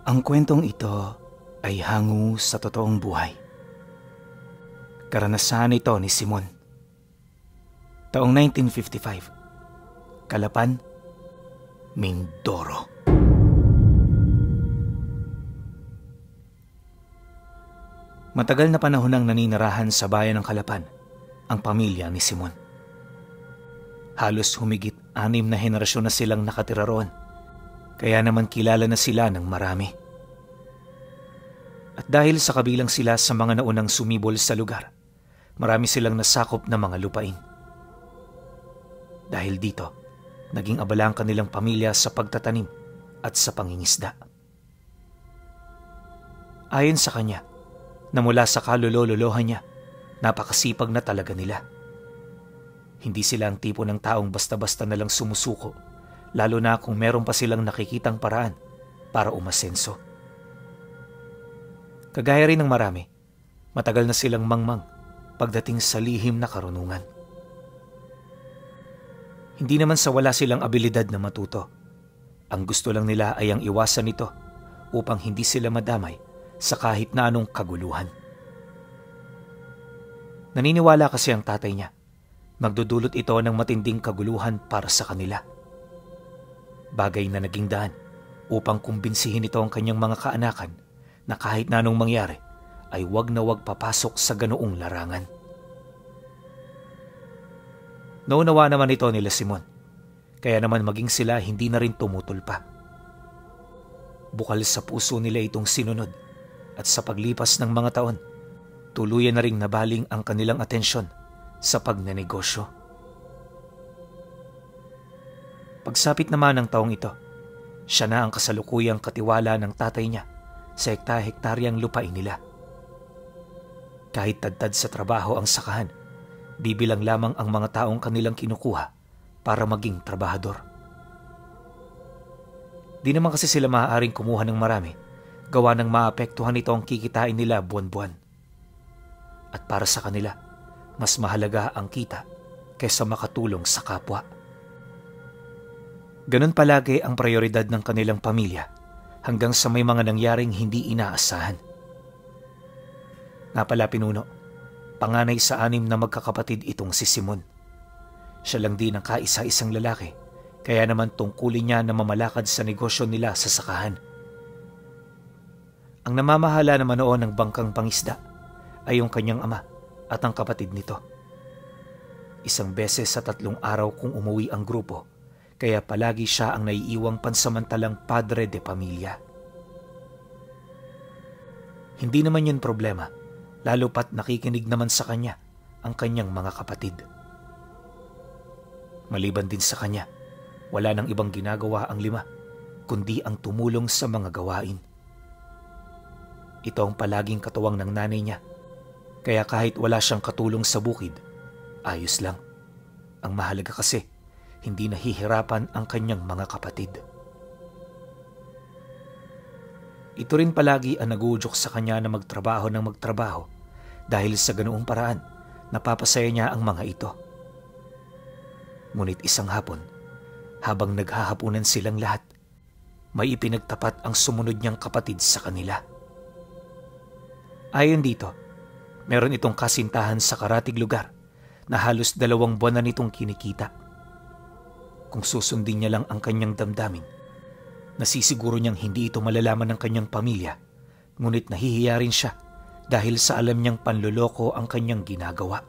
Ang kwentong ito ay hango sa totoong buhay. Karanasan ito ni Simon. Taong 1955, Calapan, Mindoro. Matagal na panahon nang naninirahan sa bayan ng Calapan ang pamilya ni Simon. Halos humigit 6 na henerasyon na silang nakatira roon, kaya naman kilala na sila ng marami. At dahil sa kabilang sila sa mga naunang sumibol sa lugar, marami silang nasakop na mga lupain. Dahil dito, naging abala ang kanilang pamilya sa pagtatanim at sa pangingisda. Ayon sa kanya, na mula sa kalulololohan niya, napakasipag na talaga nila. Hindi sila ang tipo ng taong basta-basta nalang sumusuko, lalo na kung meron pa silang nakikitang paraan para umasenso. Kagaya rin ng marami, matagal na silang mangmang pagdating sa lihim na karunungan. Hindi naman sa wala silang abilidad na matuto. Ang gusto lang nila ay ang iwasan nito upang hindi sila madamay sa kahit na anong kaguluhan. Naniniwala kasi ang tatay niya, magdudulot ito ng matinding kaguluhan para sa kanila. Bagay na naging daan upang kumbinsihin ito ang kanyang mga kaanakan na kahit na anong mangyari ay wag na wag papasok sa ganoong larangan. Naunawa naman ito nila Simon, kaya naman maging sila hindi na rin tumutol pa. Bukal sa puso nila itong sinunod at sa paglipas ng mga taon, tuluyan na ring nabaling ang kanilang atensyon sa pagnenegosyo. Pagsapit naman ng taong ito, siya na ang kasalukuyang katiwala ng tatay niya sa hektaryang lupain nila. Kahit tadtad sa trabaho ang sakahan, bibilang lamang ang mga taong kanilang kinukuha para maging trabahador. Di naman kasi sila maaaring kumuha ng marami, gawa ng maapektuhan nito ang kikitain nila buwan-buwan. At para sa kanila, mas mahalaga ang kita kaysa makatulong sa kapwa. Ganun palagi ang prioridad ng kanilang pamilya hanggang sa may mga nangyaring hindi inaasahan. Nga pala pinuno, panganay sa 6 na magkakapatid itong si Simon. Siya lang din ang kaisa-isang lalaki, kaya naman tungkulin niya na mamalakad sa negosyo nila sa sakahan. Ang namamahala naman noon ng bangkang pangisda ay yung kanyang ama at ang kapatid nito. 1 beses sa 3 araw kung umuwi ang grupo, kaya palagi siya ang naiiwang pansamantalang padre de pamilya. Hindi naman yun problema, lalo pat nakikinig naman sa kanya ang kanyang mga kapatid. Maliban din sa kanya, wala nang ibang ginagawa ang 5, kundi ang tumulong sa mga gawain. Ito ang palaging katuwang ng nanay niya, kaya kahit wala siyang katulong sa bukid, ayos lang. Ang mahalaga kasi, hindi nahihirapan ang kanyang mga kapatid. Ito rin palagi ang nagudyok sa kanya na magtrabaho ng magtrabaho dahil sa ganoong paraan, napapasaya niya ang mga ito. Ngunit isang hapon, habang naghahapunan silang lahat, may ipinagtapat ang sumunod niyang kapatid sa kanila. Ayon dito, meron itong kasintahan sa karatig lugar na halos 2 buwan na nitong kinikita. Kung susundin niya lang ang kanyang damdamin, nasisiguro niyang hindi ito malalaman ng kanyang pamilya, ngunit nahihiya rin siya dahil sa alam niyang panloloko ang kanyang ginagawa.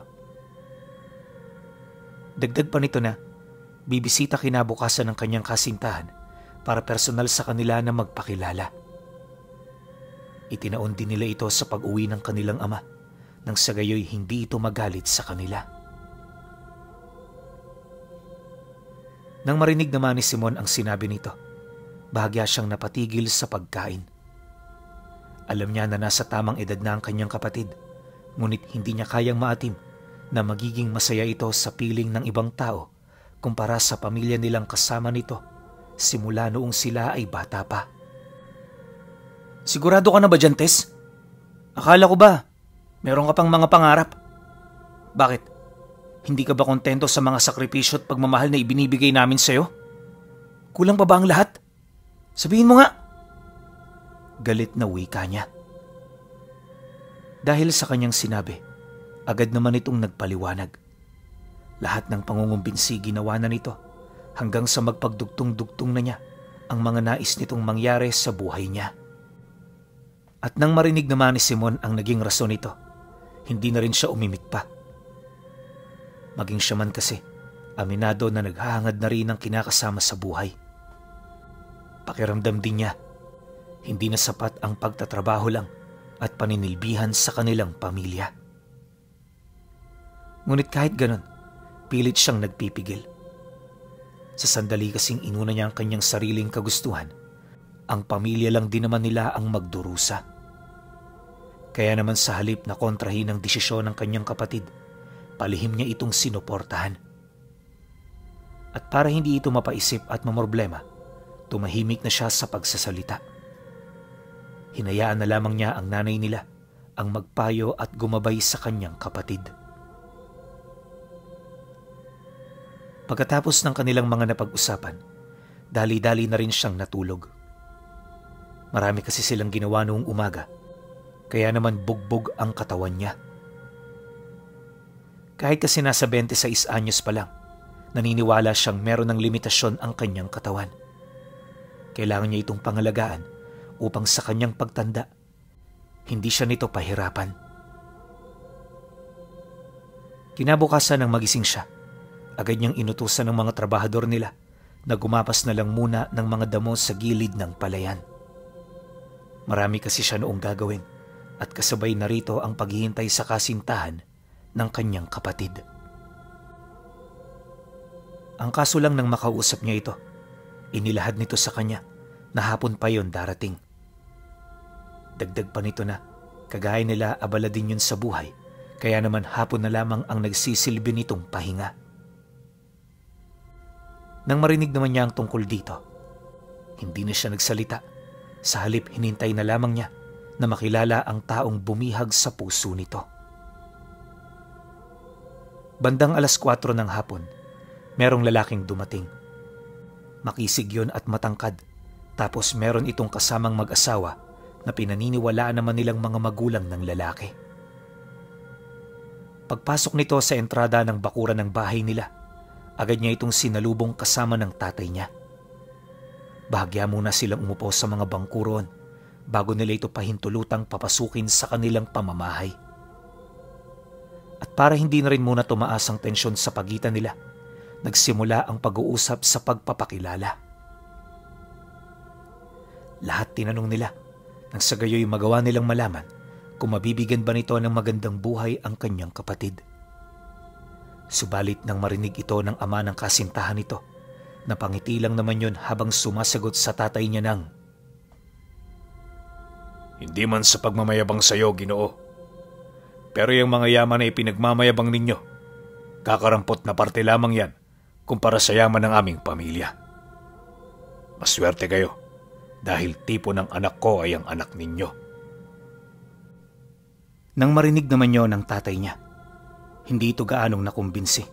Dagdag pa nito na, bibisita kinabukasan ng kanyang kasintahan para personal sa kanila na magpakilala. Itinaon din nila ito sa pag-uwi ng kanilang ama, nang sa gayoy hindi ito magalit sa kanila. Nang marinig naman ni Simon ang sinabi nito, bahagya siyang napatigil sa pagkain. Alam niya na nasa tamang edad na ang kanyang kapatid, ngunit hindi niya kayang maatim na magiging masaya ito sa piling ng ibang tao kumpara sa pamilya nilang kasama nito simula noong sila ay bata pa. Sigurado ka na ba dyan, Tess? Akala ko ba, meron ka pang mga pangarap? Bakit? Hindi ka ba kontento sa mga sakripisyo at pagmamahal na ibinibigay namin sa'yo? Kulang pa ba ang lahat? Sabihin mo nga. galit na wika niya. Dahil sa kanyang sinabi, agad naman itong nagpaliwanag. Lahat ng pangungumbinsi ginawa na nito hanggang sa magpagdugtong-dugtong na niya ang mga nais nitong mangyari sa buhay niya. At nang marinig naman ni Simon ang naging rason nito, hindi na rin siya umimik pa. Maging siya man kasi, aminado na naghahangad na rin ang kinakasama sa buhay. Pakiramdam din niya, hindi na sapat ang pagtatrabaho lang at paninilbihan sa kanilang pamilya. Ngunit kahit ganon, pilit siyang nagpipigil. Sa sandali kasing inuna niya ang kanyang sariling kagustuhan, ang pamilya lang din naman nila ang magdurusa. Kaya naman sa halip na kontrahin ang desisyon ng kanyang kapatid, palihim niya itong sinuportahan. At para hindi ito mapaisip at mamroblema, tumahimik na siya sa pagsasalita. Hinayaan na lamang niya ang nanay nila ang magpayo at gumabay sa kanyang kapatid. Pagkatapos ng kanilang mga napag-usapan, dali-dali na rin siyang natulog. Marami kasi silang ginawa noong umaga, kaya naman bugbog ang katawan niya. Kahit kasi nasa 26 anyos pa lang, naniniwala siyang meron ng limitasyon ang kanyang katawan. Kailangan niya itong pangalagaan upang sa kanyang pagtanda, hindi siya nito pahirapan. Kinabukasan ng magising siya, agad niyang inutusan ng mga trabahador nila na gumapas na lang muna ng mga damo sa gilid ng palayan. Marami kasi siya noong gagawin at kasabay narito ang paghihintay sa kasintahan ng kanyang kapatid. Ang kaso lang nang makausap niya ito, inilahad nito sa kanya na hapon pa yon darating. Dagdag pa nito na kagaya nila abala din yun sa buhay, kaya naman hapon na lamang ang nagsisilbi nitong pahinga. Nang marinig naman niya ang tungkol dito, hindi na siya nagsalita. Sa halip hinintay na lamang niya na makilala ang taong bumihag sa puso nito. Bandang 4:00 ng hapon, merong lalaking dumating. Makisig yun at matangkad, tapos meron itong kasamang mag-asawa na pinaniniwalaan naman nilang mga magulang ng lalaki. Pagpasok nito sa entrada ng bakuran ng bahay nila, agad niya itong sinalubong kasama ng tatay niya. Bahagya muna silang umupo sa mga bangko roon bago nila ito pahintulutang papasukin sa kanilang pamamahay. At para hindi na rin muna tumaas ang tensyon sa pagitan nila, nagsimula ang pag-uusap sa pagpapakilala. Lahat tinanong nila nang sa gayoy magawa nilang malaman kung mabibigyan ba nito ng magandang buhay ang kanyang kapatid. Subalit nang marinig ito ng ama ng kasintahan nito, napangiti lang naman yon habang sumasagot sa tatay niya ng, "Hindi man sa pagmamayabang sa iyo, Ginoo. Pero yung mga yaman na ipinagmamayabang ninyo, kakarampot na parte lamang yan kumpara sa yaman ng aming pamilya. Maswerte kayo dahil tipo ng anak ko ay ang anak ninyo." Nang marinig naman yon ng tatay niya, hindi ito gaanong nakumbinsi.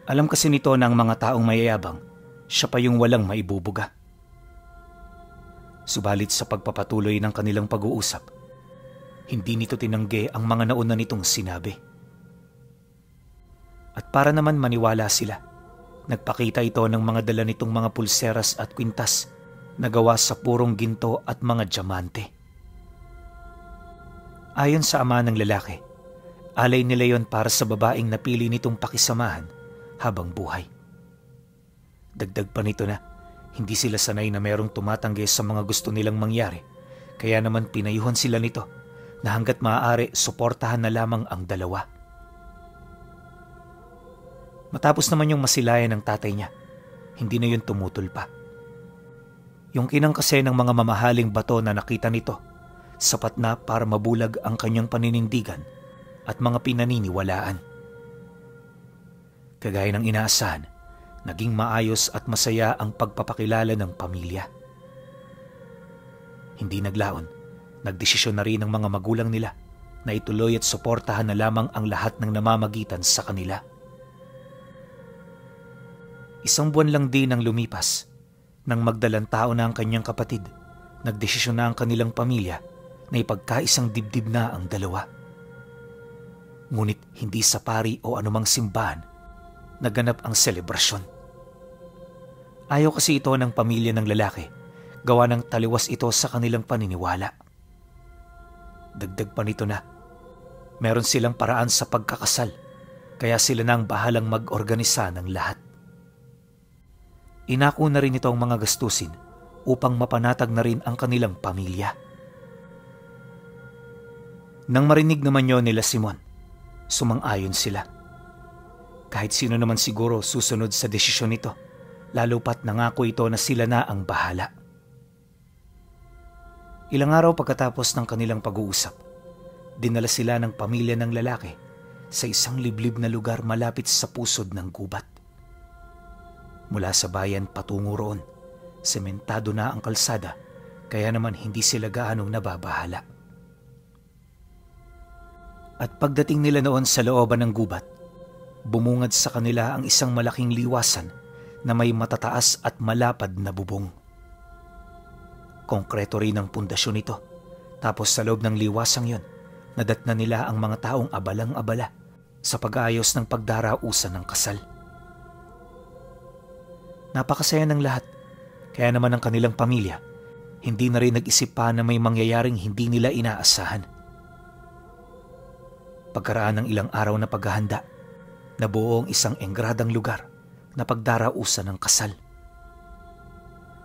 Alam kasi nito ng mga taong mayayabang, siya pa yung walang maibubuga. Subalit sa pagpapatuloy ng kanilang pag-uusap, hindi nito tinanggi ang mga nauna nitong sinabi. At para naman maniwala sila, nagpakita ito ng mga dala nitong mga pulseras at kwintas na gawa sa purong ginto at mga diamante. Ayon sa ama ng lalaki, alay nila yon para sa babaeng napili nitong pakisamahan habang buhay. Dagdag pa nito na hindi sila sanay na merong tumatanggi sa mga gusto nilang mangyari, kaya naman pinayuhan sila nito na hanggat maaari suportahan na lamang ang dalawa. Matapos naman yung masilayan ng tatay niya, hindi na yun tumutol pa. Yung kinang kasi ng mga mamahaling bato na nakita nito, sapat na para mabulag ang kanyang paninindigan at mga pinaniniwalaan. Kagaya ng inaasahan, naging maayos at masaya ang pagpapakilala ng pamilya. Hindi naglaon, nagdesisyon na rin ng mga magulang nila na ituloy at suportahan na lamang ang lahat ng namamagitan sa kanila. 1 buwan lang din ang lumipas nang magdalang tao na ang kanyang kapatid Nagdesisyon na ang kanilang pamilya na ipagkaisang dibdib na ang dalawa. Ngunit hindi sa pari o anumang simbahan naganap ang selebrasyon. Ayaw kasi ito ng pamilya ng lalaki, gawa ng taliwas ito sa kanilang paniniwala. Dagdag pa nito na meron silang paraan sa pagkakasal, kaya sila na ang bahalang mag-organisa ng lahat. Inako na rin ito ang mga gastusin upang mapanatag na rin ang kanilang pamilya. Nang marinig naman yon nila Simon, sumang-ayon sila. Kahit sino naman siguro susunod sa desisyon nito, lalo pat nangako ito na sila na ang bahala. Ilang araw pagkatapos ng kanilang pag-uusap, dinala sila ng pamilya ng lalaki sa isang liblib na lugar malapit sa pusod ng gubat. Mula sa bayan patungo roon, sementado na ang kalsada, kaya naman hindi sila gaanong nababahala. At pagdating nila noon sa looban ng gubat, bumungad sa kanila ang isang malaking liwasan na may matataas at malapad na bubong. Konkreto rin ang pundasyon nito, tapos sa loob ng liwasang yon, nadatna nila ang mga taong abalang-abala sa pag-aayos ng pagdarausan ng kasal. Napakasaya ng lahat, kaya naman ang kanilang pamilya, hindi na rin nag-isip pa na may mangyayaring hindi nila inaasahan. Pagkaraan ng ilang araw na paghahanda, nabuo ang isang engradang lugar na pagdarausan ng kasal.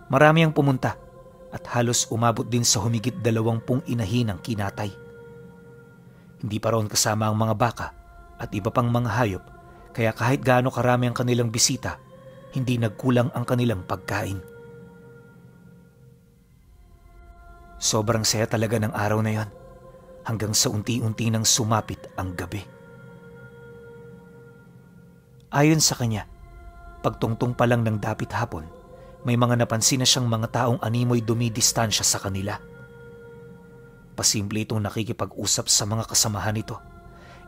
Marami ang pumunta at halos umabot din sa humigit 20 inahinang kinatay. Hindi pa roon kasama ang mga baka at iba pang mga hayop, kaya kahit gaano karami ang kanilang bisita, hindi nagkulang ang kanilang pagkain. Sobrang saya talaga ng araw na yon, hanggang sa unti-unti nang sumapit ang gabi. Ayon sa kanya, pagtungtong pa lang ng dapit hapon, may mga napansin na siyang mga taong animoy dumidistansya sa kanila. Pasimple itong nakikipag-usap sa mga kasamahan nito,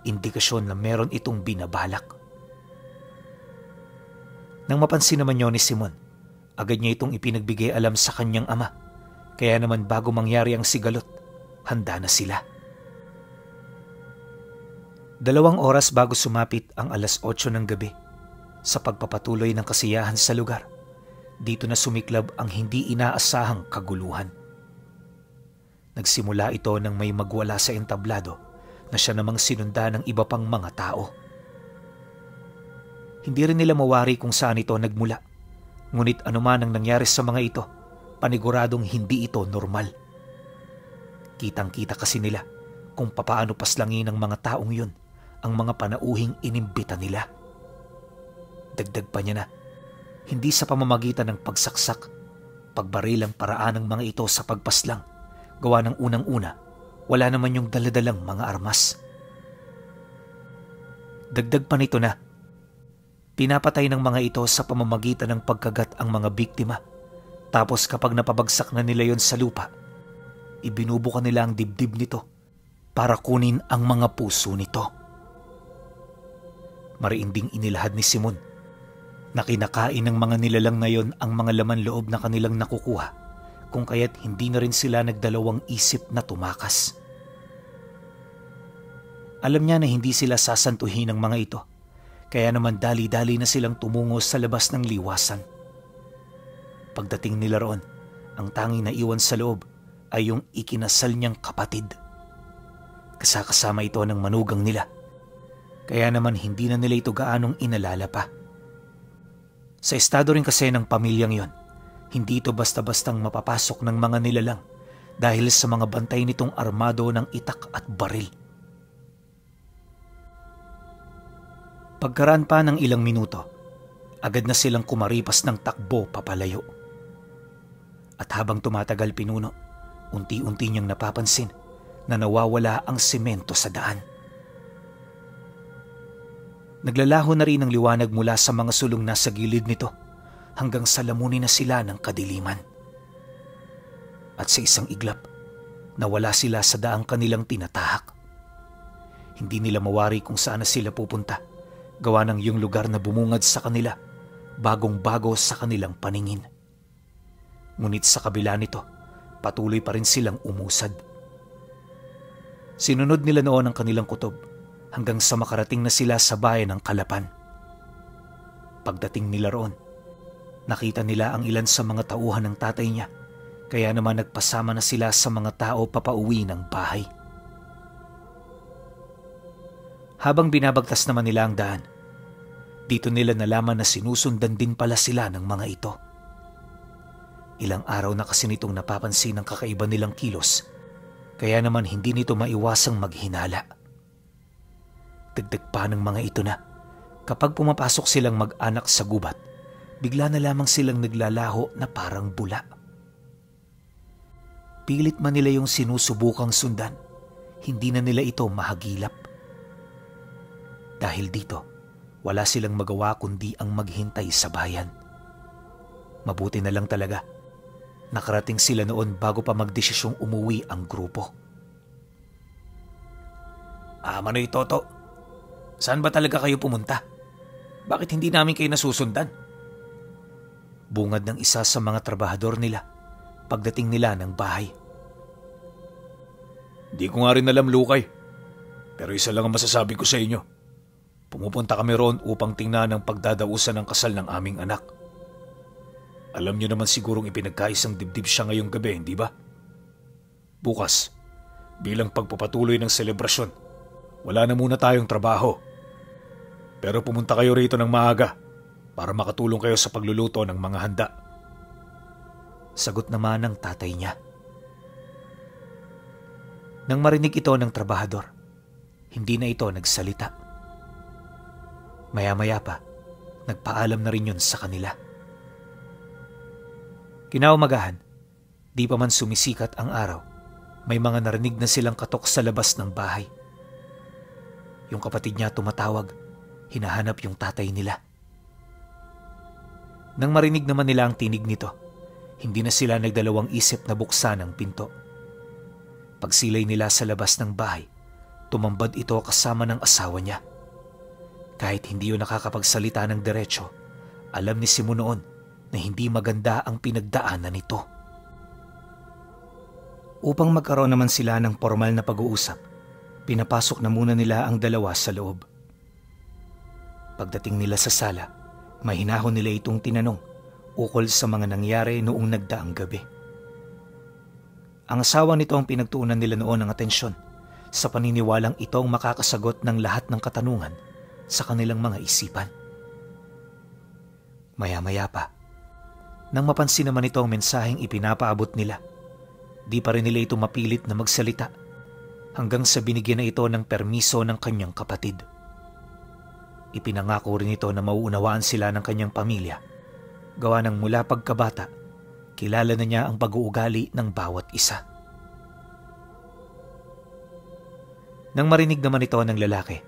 indikasyon na meron itong binabalak. Nang mapansin naman niyo ni Simon, agad niya itong ipinagbigay alam sa kanyang ama, kaya naman bago mangyari ang sigalot, handa na sila. 2 oras bago sumapit ang 8:00 ng gabi, sa pagpapatuloy ng kasiyahan sa lugar, dito na sumiklab ang hindi inaasahang kaguluhan. Nagsimula ito nang may magwala sa entablado na siya namang sinunda ng iba pang mga tao. Hindi rin nila mawari kung saan ito nagmula, ngunit anuman ang nangyari sa mga ito, paniguradong hindi ito normal. Kitang-kita kasi nila kung papaano paslangin ng mga taong yun ang mga panauhing inimbita nila. Dagdag pa niya na, hindi sa pamamagitan ng pagsaksak, pagbarilang paraan ng mga ito sa pagpaslang, gawa ng unang-una, wala naman yung daladalang mga armas. Dagdag pa nito na, pinapatay ng mga ito sa pamamagitan ng pagkagat ang mga biktima, tapos kapag napabagsak na nila yon sa lupa, ibinubuka nila ang dibdib nito para kunin ang mga puso nito. Mariinding inilahad ni Simon na kinakain ng mga nilalang na yon ang mga laman loob na kanilang nakukuha, kung kaya't hindi na rin sila nagdalawang isip na tumakas. Alam niya na hindi sila sasantuhin ng mga ito, kaya naman dali-dali na silang tumungo sa labas ng liwasan. Pagdating nila roon, ang tanging naiwan sa loob ay yung ikinasal niyang kapatid. Kasakasama ito ng manugang nila, kaya naman hindi na nila ito gaanong inalala pa. Sa estado rin kasi ng pamilyang yon, hindi ito basta-bastang mapapasok ng mga nilalang dahil sa mga bantay nitong armado ng itak at baril. Pagkaraan pa ng ilang minuto, agad na silang kumaripas ng takbo papalayo. At habang tumatagal pinuno, unti-unti niyang napapansin na nawawala ang semento sa daan. Naglalaho na rin ang liwanag mula sa mga sulong nasa gilid nito hanggang sa lamunin na sila ng kadiliman. At sa isang iglap, nawala sila sa daang kanilang tinatahak. Hindi nila mawari kung saan na sila pupunta, gawa ng yung lugar na bumungad sa kanila, bagong-bago sa kanilang paningin. Ngunit sa kabila nito, patuloy pa rin silang umusad. Sinunod nila noon ang kanilang kutob hanggang sa makarating na sila sa bayan ng Kalapan. Pagdating nila roon, nakita nila ang ilan sa mga tauhan ng tatay niya, kaya naman nagpasama na sila sa mga tao papauwi ng bahay. Habang binabagtas naman nila ang daan, dito nila nalaman na sinusundan din pala sila ng mga ito. Ilang araw na kasi nitong napapansin ang kakaiba nilang kilos, kaya naman hindi nito maiwasang maghinala. Dagdag pa ng mga ito na kapag pumapasok silang mag-anak sa gubat, bigla na lamang silang naglalaho na parang bula. Pilit man nila yung sinusubukang sundan, hindi na nila ito mahagilap. Dahil dito, wala silang magawa kundi ang maghintay sa bayan. Mabuti na lang talaga, nakarating sila noon bago pa magdesisyong umuwi ang grupo. Manoy Toto, saan ba talaga kayo pumunta? Bakit hindi namin kayo nasusundan? Bungad ng isa sa mga trabahador nila pagdating nila ng bahay. Di ko nga rin alam, Lukay. Pero isa lang ang masasabi ko sa inyo. Pumupunta kami roon upang tingnan ang pagdadausan ng kasal ng aming anak. Alam niyo naman sigurong ipinagkaisang dibdib siya ngayong gabi, hindi ba? Bukas, bilang pagpapatuloy ng selebrasyon, wala na muna tayong trabaho. Pero pumunta kayo rito ng maaga para makatulong kayo sa pagluluto ng mga handa. Sagot naman ng tatay niya. Nang marinig ito ng trabahador, hindi na ito nagsalita. Maya-maya pa, nagpaalam na rin yun sa kanila. Kinaumagahan, di pa man sumisikat ang araw, may mga narinig na silang katok sa labas ng bahay. Yung kapatid niya tumatawag, hinahanap yung tatay nila. Nang marinig naman nila ang tinig nito, hindi na sila nagdalawang isip na buksan ang pinto. Pagsilay nila sa labas ng bahay, tumambad ito kasama ng asawa niya. Kahit hindi yun nakakapagsalita ng diretsyo, alam ni Simon noon na hindi maganda ang pinagdaanan nito. Upang magkaroon naman sila ng formal na pag-uusap, pinapasok na muna nila ang dalawa sa loob. Pagdating nila sa sala, mahinahon nila itong tinanong ukol sa mga nangyari noong nagdaang gabi. Ang asawa nito ang pinagtuunan nila noon ng atensyon sa paniniwalang ito ang makakasagot ng lahat ng katanungan sa kanilang mga isipan. Maya-maya pa, nang mapansin naman ito ang mensaheng ipinapaabot nila, di pa rin nila ito mapilit na magsalita hanggang sa binigyan na ito ng permiso ng kanyang kapatid. Ipinangako rin ito na mauunawaan sila ng kanyang pamilya, gawa ng mula pagkabata, kilala na niya ang pag-uugali ng bawat isa. Nang marinig naman ito ng lalaki,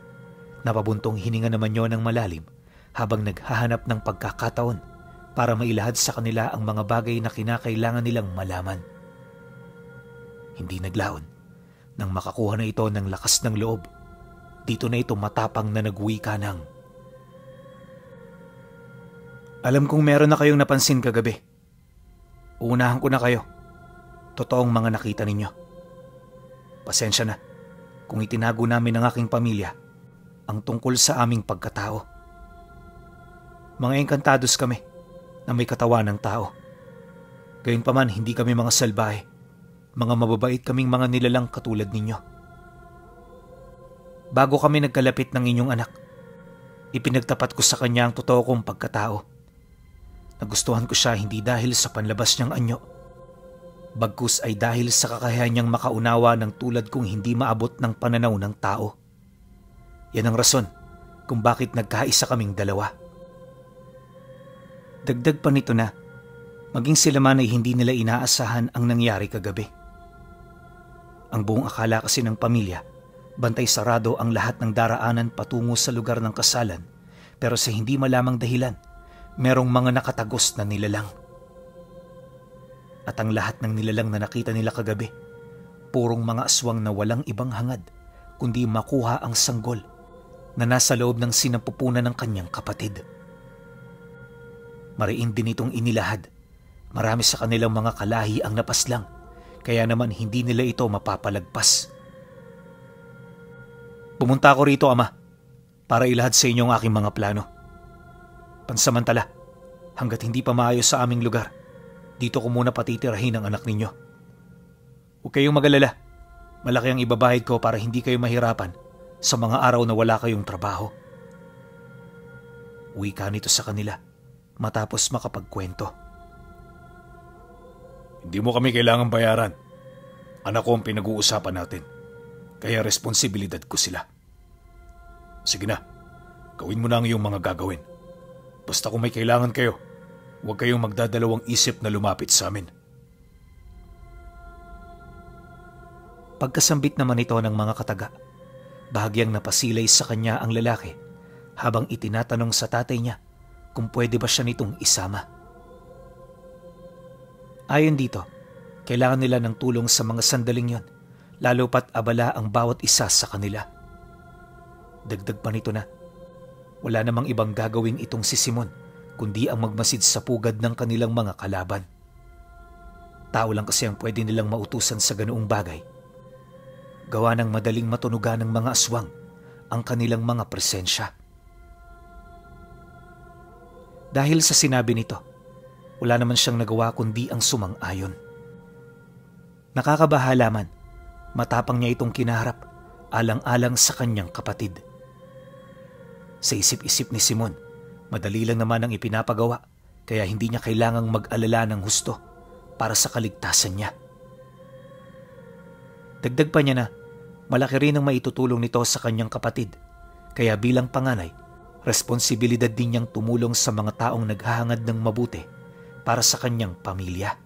napabuntong hininga naman yon ng malalim habang naghahanap ng pagkakataon para mailahad sa kanila ang mga bagay na kinakailangan nilang malaman. Hindi naglaon nang makakuha na ito ng lakas ng loob. Dito na ito matapang na nagwika ng, "Alam kong meron na kayong napansin kagabi. Uunahan ko na kayo. Totoong mga nakita ninyo. Pasensya na kung itinago namin ang aking pamilya ang tungkol sa aming pagkatao. Mga engkantados kami na may katawan ng tao. Gayunpaman hindi kami mga salbahe, mga mababait kaming mga nilalang katulad ninyo. Bago kami nagkalapit ng inyong anak, ipinagtapat ko sa kanya ang totoo kong pagkatao. Nagustuhan ko siya hindi dahil sa panlabas niyang anyo, bagkus ay dahil sa kakayahan niyang makaunawa ng tulad kong hindi maabot ng pananaw ng tao. Yan ang rason kung bakit nagkaisa kaming dalawa." Dagdag pa nito na, maging sila man ay hindi nila inaasahan ang nangyari kagabi. Ang buong akala kasi ng pamilya, bantay sarado ang lahat ng daraanan patungo sa lugar ng kasalan, pero sa hindi malamang dahilan, merong mga nakatagos na nilalang. At ang lahat ng nilalang na nakita nila kagabi, purong mga aswang na walang ibang hangad, kundi makuha ang sanggol na nasa loob ng sinapupunan ng kanyang kapatid. Mariin din itong inilahad. Marami sa kanilang mga kalahi ang napaslang, kaya naman hindi nila ito mapapalagpas. Pumunta ako rito, Ama, para ilahad sa inyo ang aking mga plano. Pansamantala, hanggat hindi pa maayos sa aming lugar, dito ko muna patitirahin ang anak ninyo. Huwag kayong mag-alala, malaki ang ibabayad ko para hindi kayo mahirapan sa mga araw na wala kayong trabaho. Uwi ka nito sa kanila matapos makapagkwento. Hindi mo kami kailangang bayaran. Anak ko ang pinag-uusapan natin. Kaya responsibilidad ko sila. Sige na, gawin mo na ang iyong mga gagawin. Basta kung may kailangan kayo, huwag kayong magdadalawang isip na lumapit sa amin. Pagkasambit naman ito ng mga kataga, bahagyang napasilay sa kanya ang lalaki habang itinatanong sa tatay niya kung pwede ba siya nitong isama. Ayon dito, kailangan nila ng tulong sa mga sandaling yon, lalo pat abala ang bawat isa sa kanila. Dagdag pa nito na, wala namang ibang gagawin itong si Simon kundi ang magmasid sa pugad ng kanilang mga kalaban. Tao lang kasi ang pwede nilang mautusan sa ganoong bagay. Gawa ng madaling matunugan ng mga aswang ang kanilang mga presensya. Dahil sa sinabi nito, wala naman siyang nagawa kundi ang sumang-ayon. Nakakabahala man, matapang niya itong kinaharap alang-alang sa kanyang kapatid. Sa isip-isip ni Simon, madali lang naman ang ipinapagawa kaya hindi niya kailangang mag-alala ng husto para sa kaligtasan niya. Dagdag pa niya na malaki rin ang maitutulong nito sa kanyang kapatid kaya bilang panganay, responsibilidad din niyang tumulong sa mga taong naghahangad ng mabuti para sa kanyang pamilya.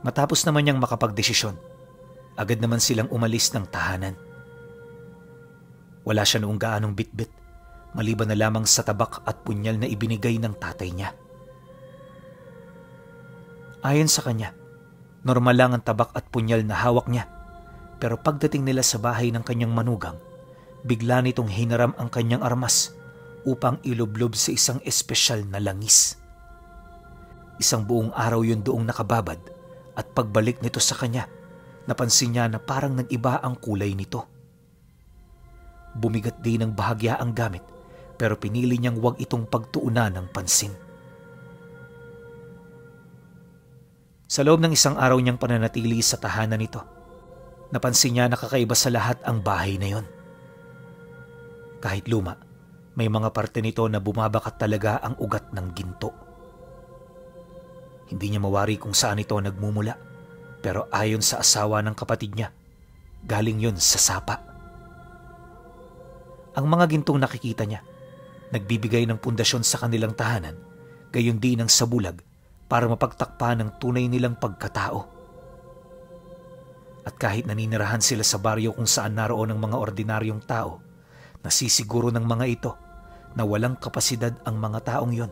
Matapos naman niyang makapagdesisyon, agad naman silang umalis ng tahanan. Wala siya noong gaanong bitbit, maliban na lamang sa tabak at punyal na ibinigay ng tatay niya. Ayon sa kanya, normal lang ang tabak at punyal na hawak niya, pero pagdating nila sa bahay ng kanyang manugang, bigla nitong hinaram ang kanyang armas upang ilublob sa isang espesyal na langis. Isang buong araw yun doong nakababad at pagbalik nito sa kanya, napansin niya na parang nag-iba ang kulay nito. Bumigat din ng bahagya ang gamit pero pinili niyang huwag itong pagtuunan ng pansin. Sa loob ng isang araw niyang pananatili sa tahanan nito, napansin niya na kakaiba sa lahat ang bahay na yon. Kahit luma, may mga parte nito na bumabakat talaga ang ugat ng ginto. Hindi niya mawari kung saan ito nagmumula, pero ayon sa asawa ng kapatid niya, galing yon sa sapa. Ang mga gintong nakikita niya, nagbibigay ng pundasyon sa kanilang tahanan, gayon din ang sabulag para mapagtakpan ng tunay nilang pagkatao. At kahit naninirahan sila sa baryo kung saan naroon ang mga ordinaryong tao, nasisiguro ng mga ito na walang kapasidad ang mga taong yon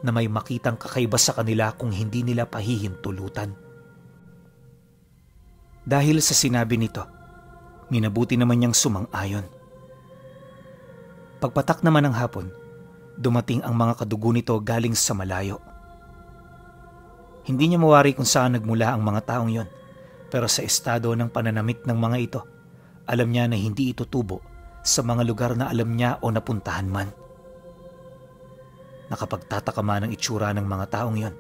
na may makitang kakaiba sa kanila kung hindi nila pahihintulutan. Dahil sa sinabi nito, minabuti naman niyang sumang-ayon. Pagpatak naman ng hapon, dumating ang mga kadugo nito galing sa malayo. Hindi niya mawari kung saan nagmula ang mga taong yon, pero sa estado ng pananamit ng mga ito, alam niya na hindi ito tubo sa mga lugar na alam niya o napuntahan man. Nakapagtataka man ang itsura ng mga taong yon,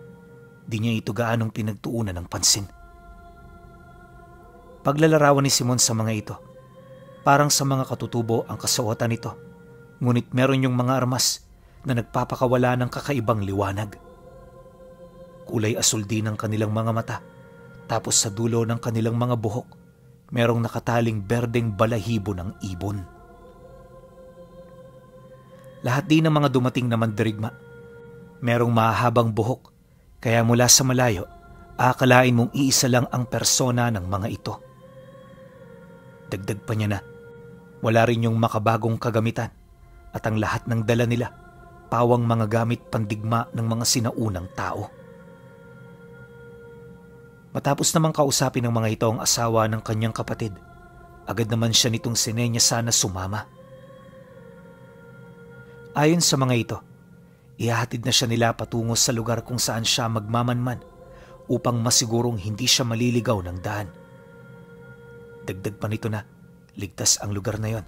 di niya ito gaanong pinagtuunan ng pansin. Paglalarawan ni Simon sa mga ito, parang sa mga katutubo ang kasuotan nito, ngunit meron yung mga armas na nagpapakawala ng kakaibang liwanag. Kulay asul din ang kanilang mga mata, tapos sa dulo ng kanilang mga buhok, merong nakataling berdeng balahibo ng ibon. Lahat din ng mga dumating na mandirigma, merong mahahabang buhok, kaya mula sa malayo, akalain mong iisa lang ang persona ng mga ito. Dagdag pa niya na, wala rin yung makabagong kagamitan at ang lahat ng dala nila, pawang mga gamit pandigma ng mga sinaunang tao. Matapos namang kausapin ng mga ito ang asawa ng kanyang kapatid, agad naman siya nitong sinenya sana sumama. Ayon sa mga ito, ihahatid na siya nila patungo sa lugar kung saan siya magmamanman upang masigurong hindi siya maliligaw ng daan. Dagdag pa nito na ligtas ang lugar na yon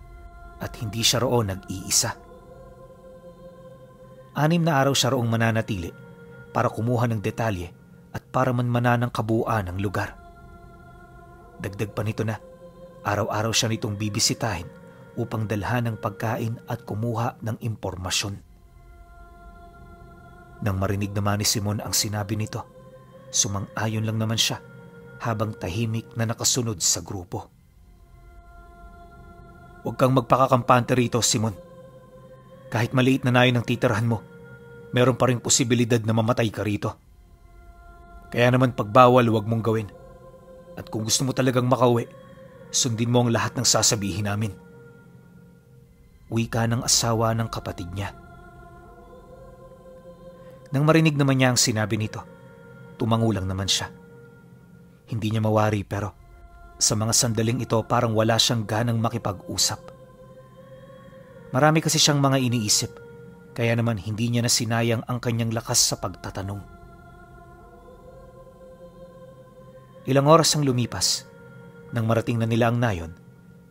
at hindi siya roon nag-iisa. 6 na araw siya roong mananatili para kumuha ng detalye at para manmana ng kabuuan ng lugar. Dagdag pa nito na araw-araw siya nitong bibisitahin upang dalhan ng pagkain at kumuha ng impormasyon. Nang marinig naman ni Simon ang sinabi nito, sumang-ayon lang naman siya habang tahimik na nakasunod sa grupo. Huwag kang magpakakampante rito, Simon. Kahit maliit na nayon ang titirahan mo, meron pa ring posibilidad na mamatay ka rito. Kaya naman pagbawal huwag mong gawin. At kung gusto mo talagang makauwi, sundin mo ang lahat ng sasabihin namin. Wika ng asawa ng kapatid niya. Nang marinig naman niya ang sinabi nito, tumango lang naman siya. Hindi niya mawari pero sa mga sandaling ito parang wala siyang ganang makipag-usap. Marami kasi siyang mga iniisip, kaya naman hindi niya na sinayang ang kanyang lakas sa pagtatanong. Ilang oras ang lumipas. Nang marating na nila ang nayon,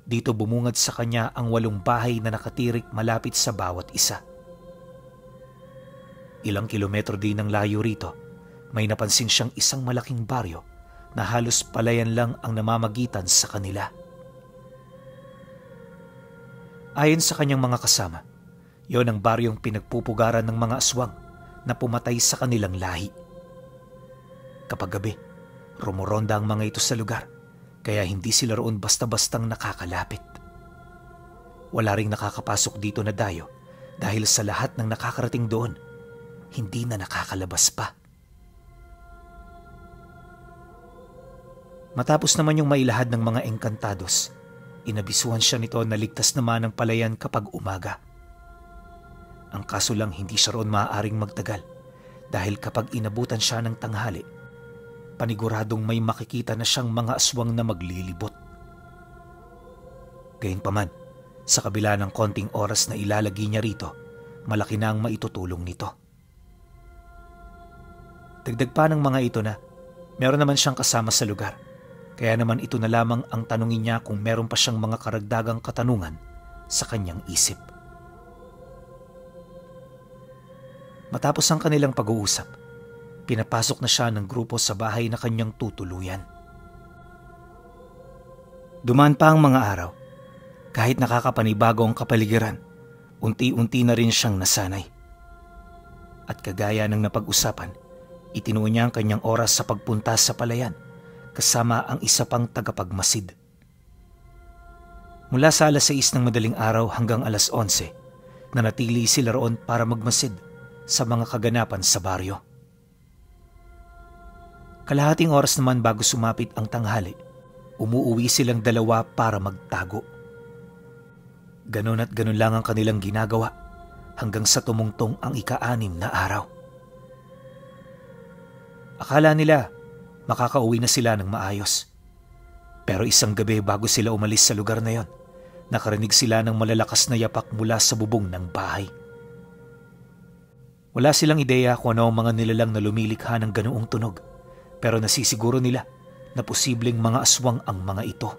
dito bumungad sa kanya ang 8 bahay na nakatirik malapit sa bawat isa. Ilang kilometro din ang layo rito, may napansin siyang isang malaking baryo na halos palayan lang ang namamagitan sa kanila. Ayon sa kanyang mga kasama, yon ang baryong pinagpupugaran ng mga aswang na pumatay sa kanilang lahi. Kapag gabi, rumoronda ang mga ito sa lugar, kaya hindi sila roon basta-bastang nakakalapit. Wala ring nakakapasok dito na dayo dahil sa lahat ng nakakarating doon, hindi na nakakalabas pa. Matapos naman yung mailahad ng mga engkantados, inabisuhan siya nito na ligtas naman ang palayan kapag umaga. Ang kaso lang hindi siya roon maaaring magtagal dahil kapag inabutan siya ng tanghali, paniguradong may makikita na siyang mga aswang na maglilibot. Gayunpaman, sa kabila ng konting oras na ilalagay niya rito, malaki na ang maitutulong nito. Dagdag pa ng mga ito na meron naman siyang kasama sa lugar, kaya naman ito na lamang ang tanungin niya kung meron pa siyang mga karagdagang katanungan sa kanyang isip. Matapos ang kanilang pag-uusap, pinapasok na siya ng grupo sa bahay na kanyang tutuluyan. Dumaan pa ang mga araw. Kahit nakakapanibago ang kapaligiran, unti-unti na rin siyang nasanay. At kagaya ng napag-usapan, itinuon niya ang kanyang oras sa pagpunta sa palayan kasama ang isa pang tagapagmasid. Mula sa alas 6 ng madaling araw hanggang alas 11, nanatili sila roon para magmasid sa mga kaganapan sa baryo. Kalahating oras naman bago sumapit ang tanghali, umuuwi silang 2 para magtago. Ganon at ganon lang ang kanilang ginagawa hanggang sa tumungtong ang ika-6 na araw. Akala nila makakauwi na sila ng maayos. Pero isang gabi bago sila umalis sa lugar na yon, nakarinig sila ng malalakas na yapak mula sa bubong ng bahay. Wala silang ideya kung ano ang mga nilalang na lumilikha ng ganoong tunog, pero nasisiguro nila na posibleng mga aswang ang mga ito.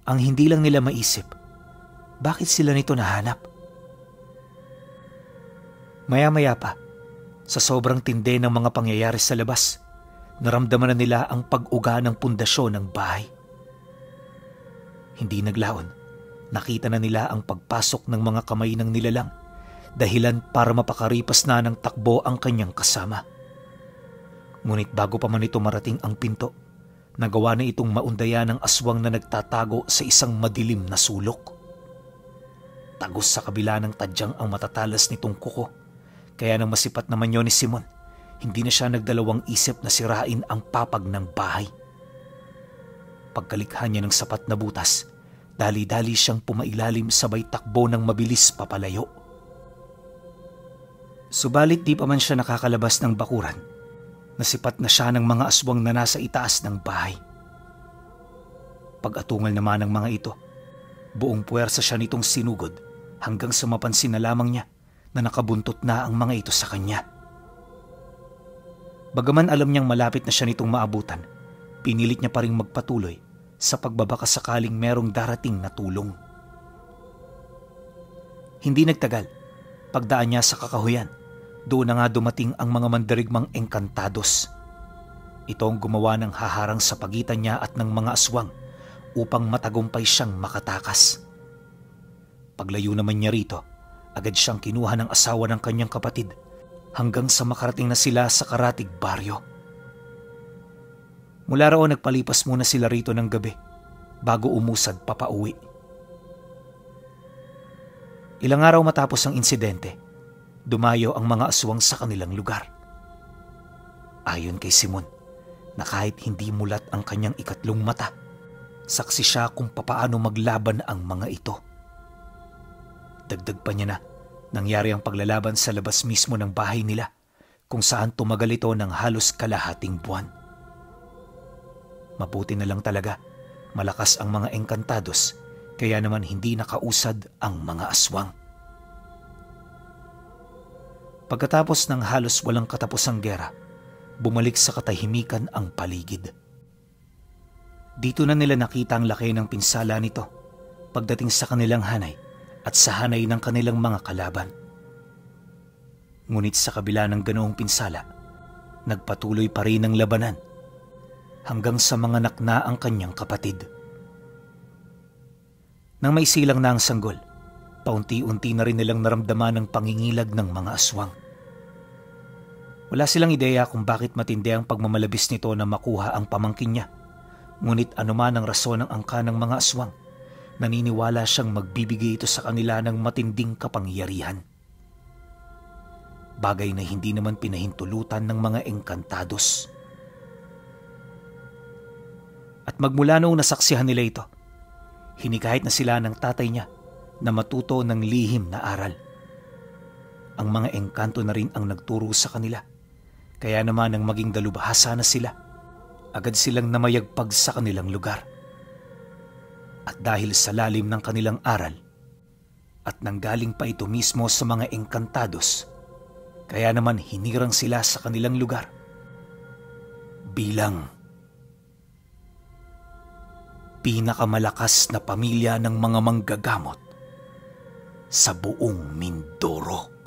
Ang hindi lang nila maisip, bakit sila nito nahanap? Maya-maya pa, sa sobrang tindi ng mga pangyayari sa labas, naramdaman na nila ang pag-uga ng pundasyon ng bahay. Hindi naglaon, nakita na nila ang pagpasok ng mga kamay ng nilalang, dahilan para mapakaripas na ng takbo ang kanyang kasama. Ngunit bago pa man ito marating ang pinto, nagawa na itong maundaya ng aswang na nagtatago sa isang madilim na sulok. Tagos sa kabila ng tadyang ang matatalas nitong kuko, kaya nang masipat naman yun ni Simon, hindi na siya nagdalawang isip na sirain ang papag ng bahay. Pagkalikha niya ng sapat na butas, dali-dali siyang pumailalim sabay takbo ng mabilis papalayo. Subalit di pa man siya nakakalabas ng bakuran, nasipat na siya ng mga aswang na nasa itaas ng bahay. Pag-atungal naman ng mga ito, buong puwersa siya nitong sinugod hanggang sa mapansin na lamang niya na nakabuntot na ang mga ito sa kanya. Bagaman alam niyang malapit na siya nitong maabutan, pinilit niya pa ring magpatuloy sa pagbabaka sakaling merong darating na tulong. Hindi nagtagal, pagdaan niya sa kakahuyan, doon na nga dumating ang mga mandirigmang engkantados. Ito ang gumawa ng haharang sa pagitan niya at ng mga aswang upang matagumpay siyang makatakas. Paglayo naman niya rito, agad siyang kinuha ng asawa ng kanyang kapatid hanggang sa makarating na sila sa karatig baryo. Mula roon nagpalipas muna sila rito ng gabi bago umusad papauwi. Ilang araw matapos ang insidente, dumayo ang mga aswang sa kanilang lugar. Ayon kay Simon, na kahit hindi mulat ang kanyang ikatlong mata, saksi siya kung papaano maglaban ang mga ito. Dagdag pa niya na nangyari ang paglalaban sa labas mismo ng bahay nila kung saan tumagal ito ng halos kalahating buwan. Mabuti na lang talaga, malakas ang mga engkantados kaya naman hindi nakausad ang mga aswang. Pagkatapos ng halos walang katapusang gera, bumalik sa katahimikan ang paligid. Dito na nila nakita ang laki ng pinsala nito pagdating sa kanilang hanay at sa hanay ng kanilang mga kalaban. Ngunit sa kabila ng ganoong pinsala, nagpatuloy pa rin ang labanan hanggang sa manganak na ang kanyang kapatid. Nang may silang na ang sanggol, paunti-unti na rin nilang naramdaman ang pangingilag ng mga aswang. Wala silang ideya kung bakit matindi ang pagmamalabis nito na makuha ang pamangkin niya. Ngunit anuman ang rason ng angka ng mga aswang, naniniwala siyang magbibigay ito sa kanila ng matinding kapangyarihan. Bagay na hindi naman pinahintulutan ng mga engkantados. At magmula noong nasaksihan nila ito, hinikahit na sila ng tatay niya na matuto ng lihim na aral. Ang mga engkanto na rin ang nagturo sa kanila. Kaya naman nang maging dalubhasa na sila, agad silang namayagpag sa kanilang lugar. At dahil sa lalim ng kanilang aral, at nanggaling pa ito mismo sa mga engkantados, kaya naman hinirang sila sa kanilang lugar bilang pinakamalakas na pamilya ng mga manggagamot sa buong Mindoro.